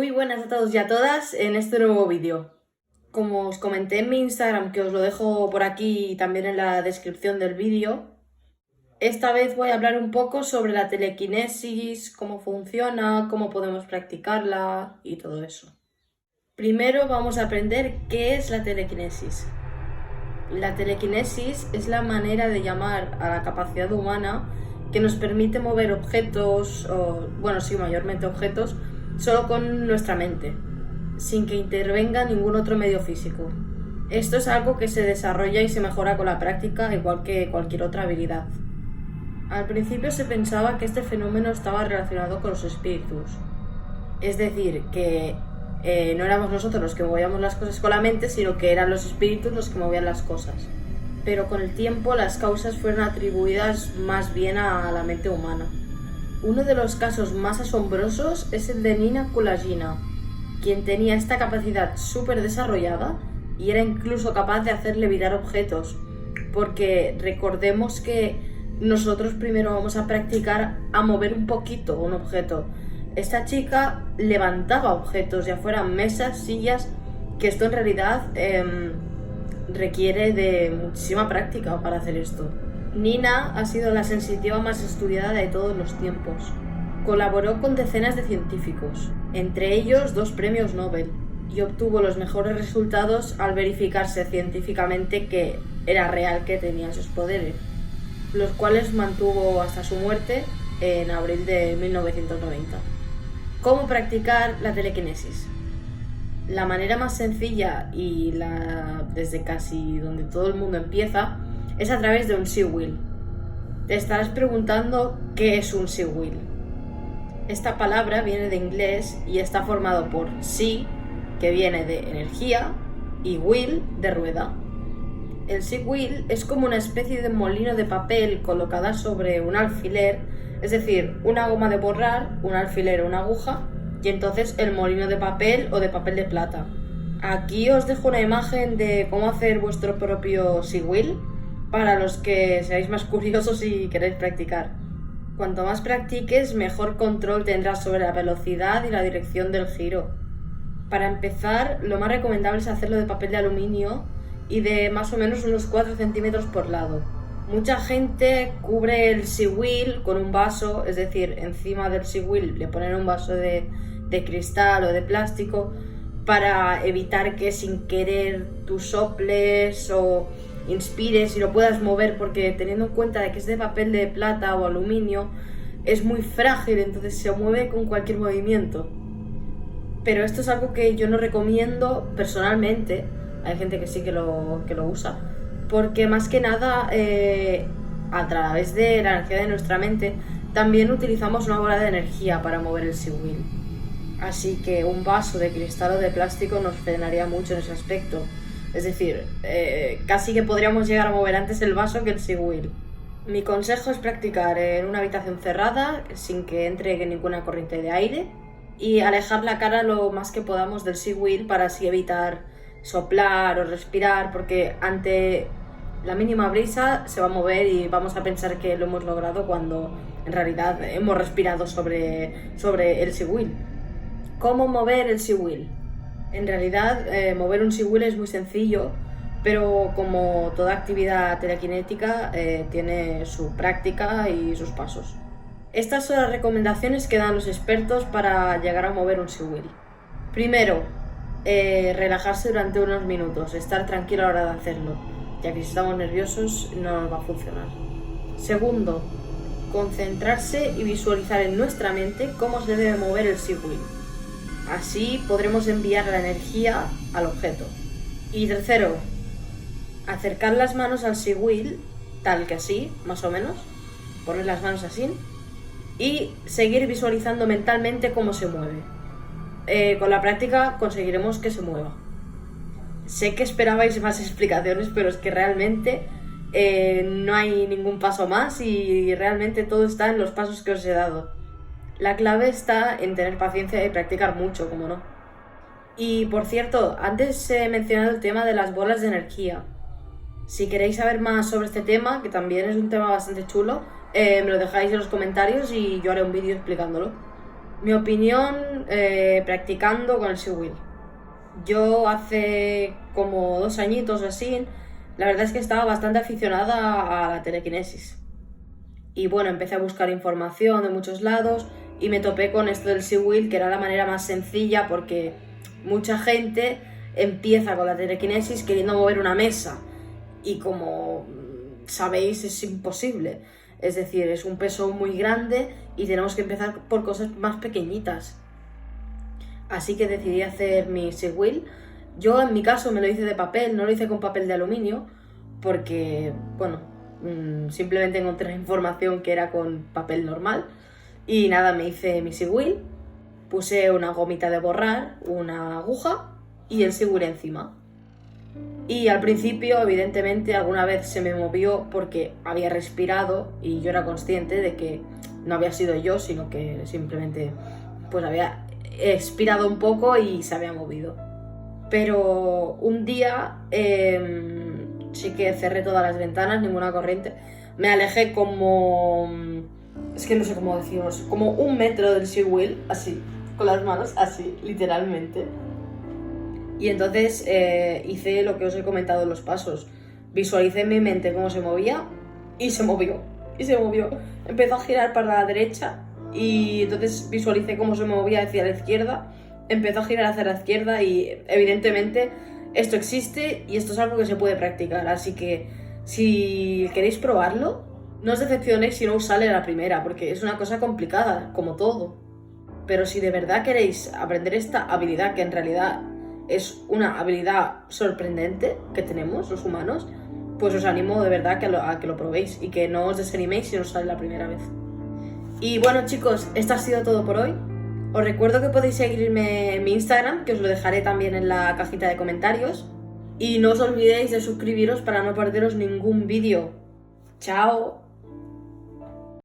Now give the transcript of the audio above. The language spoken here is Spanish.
Muy buenas a todos y a todas en este nuevo vídeo. Como os comenté en mi Instagram, que os lo dejo por aquí y también en la descripción del vídeo, esta vez voy a hablar un poco sobre la telequinesis, cómo funciona, cómo podemos practicarla y todo eso. Primero vamos a aprender qué es la telequinesis. La telequinesis es la manera de llamar a la capacidad humana que nos permite mover objetos, mayormente objetos, solo con nuestra mente, sin que intervenga ningún otro medio físico. Esto es algo que se desarrolla y se mejora con la práctica, igual que cualquier otra habilidad. Al principio se pensaba que este fenómeno estaba relacionado con los espíritus, es decir, que no éramos nosotros los que movíamos las cosas con la mente, sino que eran los espíritus los que movían las cosas. Pero con el tiempo las causas fueron atribuidas más bien a la mente humana. Uno de los casos más asombrosos es el de Nina Kulagina, quien tenía esta capacidad súper desarrollada y era incluso capaz de hacer levitar objetos, porque recordemos que nosotros primero vamos a practicar a mover un poquito un objeto. Esta chica levantaba objetos, ya fueran mesas, sillas, que esto en realidad requiere de muchísima práctica para hacer esto. Nina ha sido la sensitiva más estudiada de todos los tiempos. Colaboró con decenas de científicos, entre ellos 2 premios Nobel, y obtuvo los mejores resultados al verificarse científicamente que era real que tenía esos poderes, los cuales mantuvo hasta su muerte en abril de 1990. ¿Cómo practicar la telequinesis? La manera más sencilla y desde casi donde todo el mundo empieza es a través de un SeaWheel. Te estarás preguntando qué es un SeaWheel. Esta palabra viene de inglés y está formado por sea, que viene de energía, y wheel, de rueda. El SeaWheel es como una especie de molino de papel colocada sobre un alfiler, es decir, una goma de borrar, un alfiler o una aguja, y entonces el molino de papel o de papel de plata. Aquí os dejo una imagen de cómo hacer vuestro propio SeaWheel para los que seáis más curiosos y queréis practicar. Cuanto más practiques, mejor control tendrás sobre la velocidad y la dirección del giro. Para empezar, lo más recomendable es hacerlo de papel de aluminio y de más o menos unos 4 centímetros por lado. Mucha gente cubre el SeaWheel con un vaso, es decir, encima del SeaWheel le ponen un vaso de cristal o de plástico para evitar que sin querer tú soples o inspires y lo puedas mover, porque teniendo en cuenta de que es de papel de plata o aluminio es muy frágil, entonces se mueve con cualquier movimiento. Pero esto es algo que yo no recomiendo personalmente. Hay gente que sí que lo usa, porque más que nada a través de la energía de nuestra mente también utilizamos una bola de energía para mover el SeaWheel. Así que un vaso de cristal o de plástico nos frenaría mucho en ese aspecto. Es decir, casi que podríamos llegar a mover antes el vaso que el SeaWheel. Mi consejo es practicar en una habitación cerrada, sin que entre ninguna corriente de aire, y alejar la cara lo más que podamos del SeaWheel para así evitar soplar o respirar, porque ante la mínima brisa se va a mover y vamos a pensar que lo hemos logrado cuando en realidad hemos respirado sobre el SeaWheel. ¿Cómo mover el SeaWheel? En realidad, mover un SeaWheel es muy sencillo, pero como toda actividad telequinética, tiene su práctica y sus pasos. Estas son las recomendaciones que dan los expertos para llegar a mover un SeaWheel. Primero, relajarse durante unos minutos, estar tranquilo a la hora de hacerlo, ya que si estamos nerviosos no nos va a funcionar. Segundo, concentrarse y visualizar en nuestra mente cómo se debe mover el SeaWheel. Así podremos enviar la energía al objeto. Y tercero, acercar las manos al SeaWheel, tal que así, más o menos, poner las manos así, y seguir visualizando mentalmente cómo se mueve. Con la práctica conseguiremos que se mueva. Sé que esperabais más explicaciones, pero es que realmente no hay ningún paso más y realmente todo está en los pasos que os he dado. La clave está en tener paciencia y practicar mucho, como no. Y por cierto, antes he mencionado el tema de las bolas de energía. Si queréis saber más sobre este tema, que también es un tema bastante chulo, me lo dejáis en los comentarios y yo haré un vídeo explicándolo. Mi opinión practicando con el SeaWheel. Yo hace como 2 añitos o así, la verdad es que estaba bastante aficionada a la telequinesis. Y bueno, empecé a buscar información de muchos lados y me topé con esto del SeaWheel, que era la manera más sencilla porque mucha gente empieza con la telequinesis queriendo mover una mesa y como sabéis es imposible. Es decir, es un peso muy grande y tenemos que empezar por cosas más pequeñitas. Así que decidí hacer mi SeaWheel. Yo en mi caso me lo hice de papel, no lo hice con papel de aluminio porque, bueno, simplemente encontré información que era con papel normal. Y nada, me hice mi SeaWheel, puse una gomita de borrar, una aguja y el SeaWheel encima. Y al principio, evidentemente, alguna vez se me movió porque había respirado y yo era consciente de que no había sido yo, sino que simplemente pues había expirado un poco y se había movido. Pero un día sí que cerré todas las ventanas, ninguna corriente. Me alejé como... es que no sé cómo deciros, como 1 metro del SeaWheel, así, con las manos, así, literalmente. Y entonces hice lo que os he comentado en los pasos. Visualicé en mi mente cómo se movía y se movió. Y se movió. Empezó a girar para la derecha y entonces visualicé cómo se movía hacia la izquierda. Empezó a girar hacia la izquierda y evidentemente esto existe y esto es algo que se puede practicar. Así que si queréis probarlo, no os decepcionéis si no os sale a la primera, porque es una cosa complicada, como todo. Pero si de verdad queréis aprender esta habilidad, que en realidad es una habilidad sorprendente que tenemos los humanos, pues os animo de verdad a que lo probéis y que no os desaniméis si no os sale la primera vez. Y bueno chicos, esto ha sido todo por hoy. Os recuerdo que podéis seguirme en mi Instagram, que os lo dejaré también en la cajita de comentarios. Y no os olvidéis de suscribiros para no perderos ningún vídeo. ¡Chao!